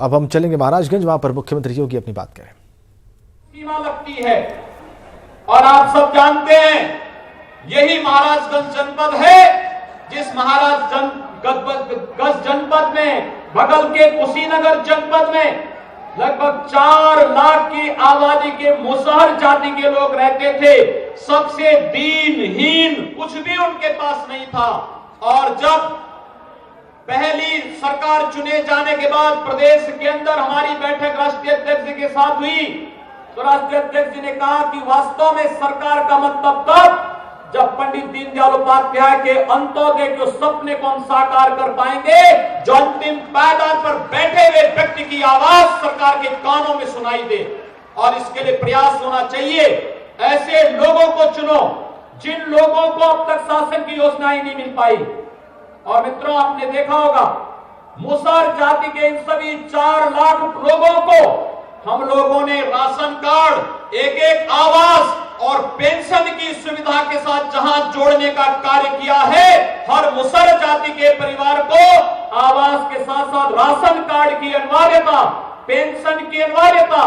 अब हम चलेंगे महाराजगंज, वहां पर मुख्यमंत्री योगी अपनी बात करें। सीमा लगती है और आप सब जानते हैं यही महाराजगंज जनपद है जिस महाराजगंज जनपद में बगल के कुशीनगर जनपद में लगभग 4 लाख की आबादी के मुसहर जाति के लोग रहते थे। सबसे दीनहीन, कुछ भी उनके पास नहीं था। और जब पहली सरकार चुने जाने के बाद प्रदेश के अंदर हमारी बैठक राष्ट्रीय अध्यक्ष जी के साथ हुई तो राष्ट्रीय अध्यक्ष जी ने कहा कि वास्तव में सरकार का मतलब तब जब पंडित दीनदयाल उपाध्याय के अंत्योदय के सपने को हम साकार कर पाएंगे, जो अंतिम पायदान पर बैठे हुए व्यक्ति की आवाज सरकार के कानों में सुनाई दे। और इसके लिए प्रयास होना चाहिए, ऐसे लोगों को चुनो जिन लोगों को अब तक शासन की योजनाएं नहीं मिल पाई। और मित्रों, आपने देखा होगा मुसहर जाति के इन सभी 4 लाख लोगों को हम लोगों ने राशन कार्ड, एक आवास और पेंशन की सुविधा के साथ जहां जोड़ने का कार्य किया है, हर मुसहर जाति के परिवार को आवास के साथ साथ राशन कार्ड की अनिवार्यता, पेंशन की अनिवार्यता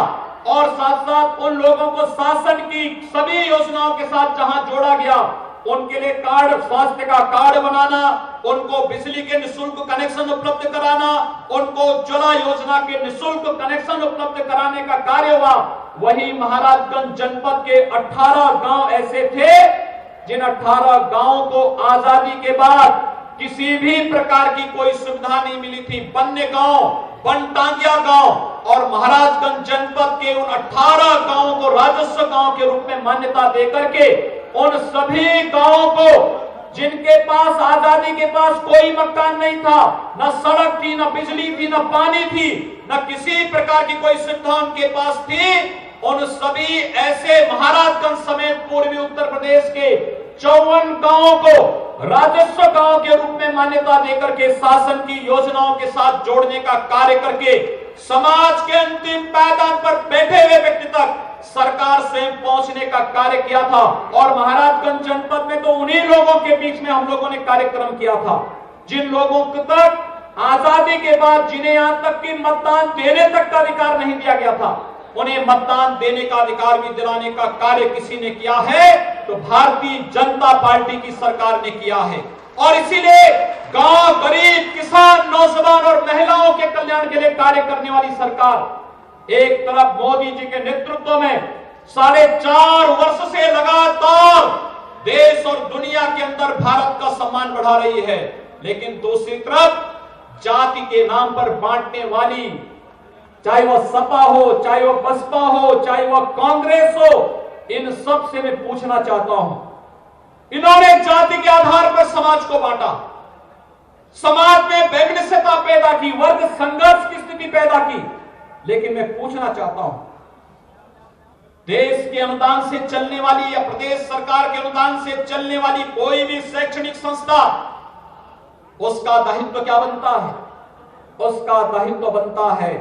और साथ साथ उन लोगों को शासन की सभी योजनाओं के साथ जहां जोड़ा गया, उनके लिए कार्ड, स्वास्थ्य का कार्ड बनाना, उनको बिजली के निःशुल्क कनेक्शन उपलब्ध कराना, उनको उज्ज्वला योजना के निःशुल्क कनेक्शन उपलब्ध कराने का कार्य हुआ। वही महाराजगंज जनपद के 18 गांव ऐसे थे जिन 18 गांवों को आजादी के बाद किसी भी प्रकार की कोई सुविधा नहीं मिली थी। बन्ने गांव, बनटांगिया गांव और महाराजगंज जनपद के उन 18 गांवों को राजस्व गांव के रूप में मान्यता देकर के उन सभी गांवों को जिनके पास आजादी के पास कोई मकान नहीं था, न सड़क थी, न बिजली थी, न पानी थी, न किसी प्रकार की कोई सुविधा उनके पास थी, उन सभी ऐसे महाराजगंज समेत पूर्वी उत्तर प्रदेश के 54 गांवों को राजस्व गांव के रूप में मान्यता देकर के शासन की योजनाओं के साथ जोड़ने का कार्य करके समाज के अंतिम पायदान पर बैठे हुए व्यक्ति तक सरकार स्वयं पहुंचने का कार्य किया था। और महाराजगंज जनपद में तो उन्हीं लोगों के बीच में हम लोगों ने कार्यक्रम किया था जिन लोगों तक आजादी के बाद, जिन्हें यहां तक कि मतदान देने तक का अधिकार नहीं दिया गया था, उन्हें मतदान देने का अधिकार भी दिलाने का कार्य किसी ने किया है तो भारतीय जनता पार्टी की सरकार ने किया है। और इसीलिए गांव, गरीब, किसान, नौजवान और महिलाओं के कल्याण के लिए कार्य करने वाली सरकार एक तरफ मोदी जी के नेतृत्व में 4.5 वर्ष से लगातार देश और दुनिया के अंदर भारत का सम्मान बढ़ा रही है, लेकिन दूसरी तरफ जाति के नाम पर बांटने वाली, चाहे वह सपा हो, चाहे वह बसपा हो, चाहे वह कांग्रेस हो, इन सब से मैं पूछना चाहता हूं, इन्होंने जाति के आधार पर समाज को बांटा, समाज में वैमनस्यता पैदा की, वर्ग संघर्ष की स्थिति पैदा की। लेकिन मैं पूछना चाहता हूं, देश के अनुदान से चलने वाली या प्रदेश सरकार के अनुदान से चलने वाली कोई भी शैक्षणिक संस्था, उसका दायित्व क्या बनता है? उसका दायित्व बनता है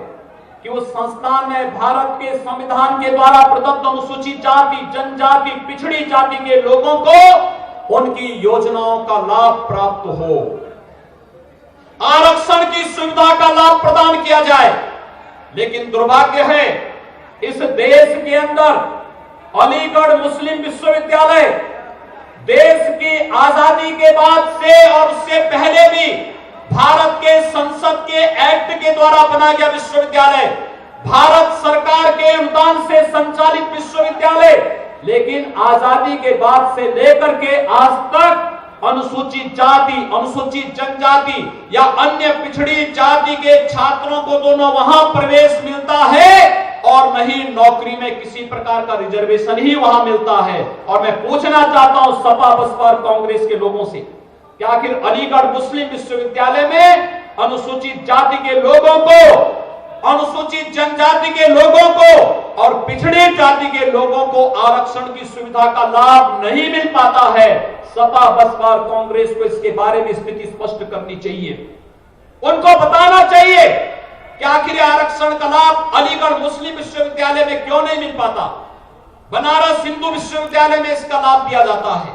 कि उस संस्थान में भारत के संविधान के द्वारा प्रदत्त अनुसूचित जाति, जनजाति, पिछड़ी जाति के लोगों को उनकी योजनाओं का लाभ प्राप्त हो, आरक्षण की सुविधा का लाभ प्रदान किया जाए। लेकिन दुर्भाग्य है, इस देश के अंदर अलीगढ़ मुस्लिम विश्वविद्यालय देश की आजादी के बाद से और उससे पहले भी भारत के संसद के एक्ट के द्वारा बना गया विश्वविद्यालय, भारत सरकार के अनुदान से संचालित विश्वविद्यालय, लेकिन आजादी के बाद से लेकर के आज तक अनुसूचित जाति, अनुसूचित जनजाति या अन्य पिछड़ी जाति के छात्रों को तो न वहां प्रवेश मिलता है और न ही नौकरी में किसी प्रकार का रिजर्वेशन ही वहां मिलता है। और मैं पूछना चाहता हूं सपा, बसपा और कांग्रेस के लोगों से, क्या आखिर अलीगढ़ मुस्लिम विश्वविद्यालय में अनुसूचित जाति के लोगों को, अनुसूचित जनजाति के लोगों को और पिछड़े जाति के लोगों को आरक्षण की सुविधा का लाभ नहीं मिल पाता है? सपा, बसपा और कांग्रेस को इसके बारे में स्थिति स्पष्ट करनी चाहिए, उनको बताना चाहिए कि आखिर आरक्षण का लाभ अलीगढ़ मुस्लिम विश्वविद्यालय में क्यों नहीं मिल पाता, बनारस हिंदू विश्वविद्यालय में इसका लाभ दिया जाता है,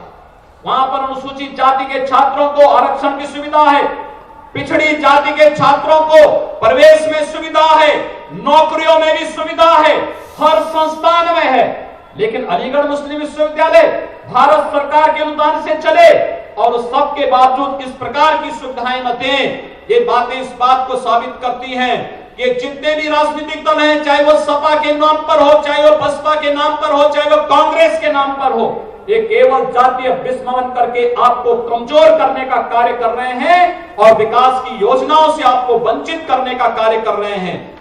वहां पर अनुसूचित जाति के छात्रों को आरक्षण की सुविधा है, पिछड़ी जाति के छात्रों को प्रवेश में सुविधा है, नौकरियों में भी सुविधा है, हर संस्थान में है। लेकिन अलीगढ़ मुस्लिम विश्वविद्यालय भारत सरकार के अनुदान से चले और सबके बावजूद इस प्रकार की सुविधाएं न दें, ये बातें इस बात को साबित करती हैं कि जितने भी राजनीतिक दल हैं, चाहे वो सपा के नाम पर हो, चाहे वो बसपा के नाम पर हो, चाहे वो कांग्रेस के नाम पर हो, ये केवल जातीय विस्मरण करके आपको कमजोर करने का कार्य कर रहे हैं और विकास की योजनाओं से आपको वंचित करने का कार्य कर रहे हैं।